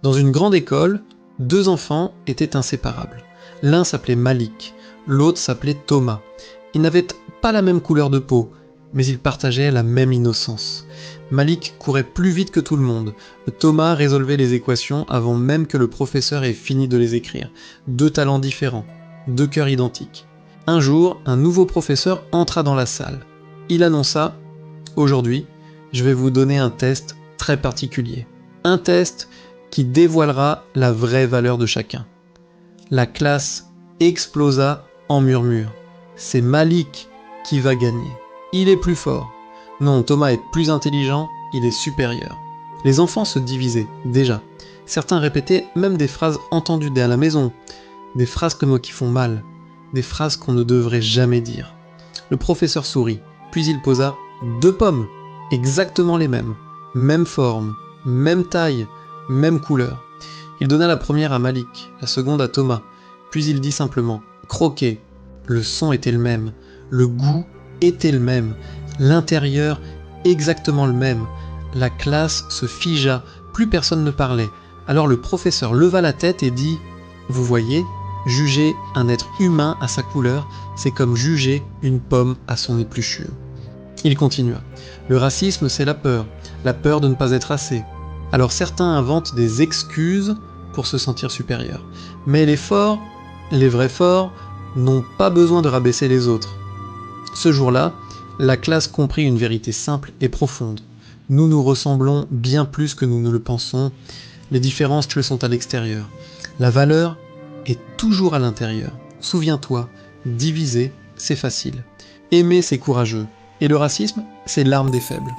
Dans une grande école, deux enfants étaient inséparables. L'un s'appelait Malik, l'autre s'appelait Thomas. Ils n'avaient pas la même couleur de peau, mais ils partageaient la même innocence. Malik courait plus vite que tout le monde. Thomas résolvait les équations avant même que le professeur ait fini de les écrire. Deux talents différents, deux cœurs identiques. Un jour, un nouveau professeur entra dans la salle. Il annonça « Aujourd'hui, je vais vous donner un test très particulier. Un test qui dévoilera la vraie valeur de chacun. » La classe explosa en murmures. C'est Malik qui va gagner. Il est plus fort. Non, Thomas est plus intelligent, il est supérieur. Les enfants se divisaient, déjà. Certains répétaient même des phrases entendues à la maison, des phrases comme qui font mal, des phrases qu'on ne devrait jamais dire. Le professeur sourit, puis il posa 2 pommes, exactement les mêmes, même forme, même taille, même couleur. Il donna la première à Malik, la seconde à Thomas, puis il dit simplement « Croquez ». Le son était le même, le goût était le même, l'intérieur exactement le même. La classe se figea, plus personne ne parlait. Alors le professeur leva la tête et dit « Vous voyez, juger un être humain à sa couleur, c'est comme juger une pomme à son épluchure. » Il continua. Le racisme, c'est la peur de ne pas être assez. Alors certains inventent des excuses pour se sentir supérieurs. Mais les forts, les vrais forts, n'ont pas besoin de rabaisser les autres. Ce jour-là, la classe comprit une vérité simple et profonde. Nous nous ressemblons bien plus que nous ne le pensons. Les différences sont à l'extérieur. La valeur est toujours à l'intérieur. Souviens-toi, diviser, c'est facile. Aimer, c'est courageux. Et le racisme, c'est l'arme des faibles.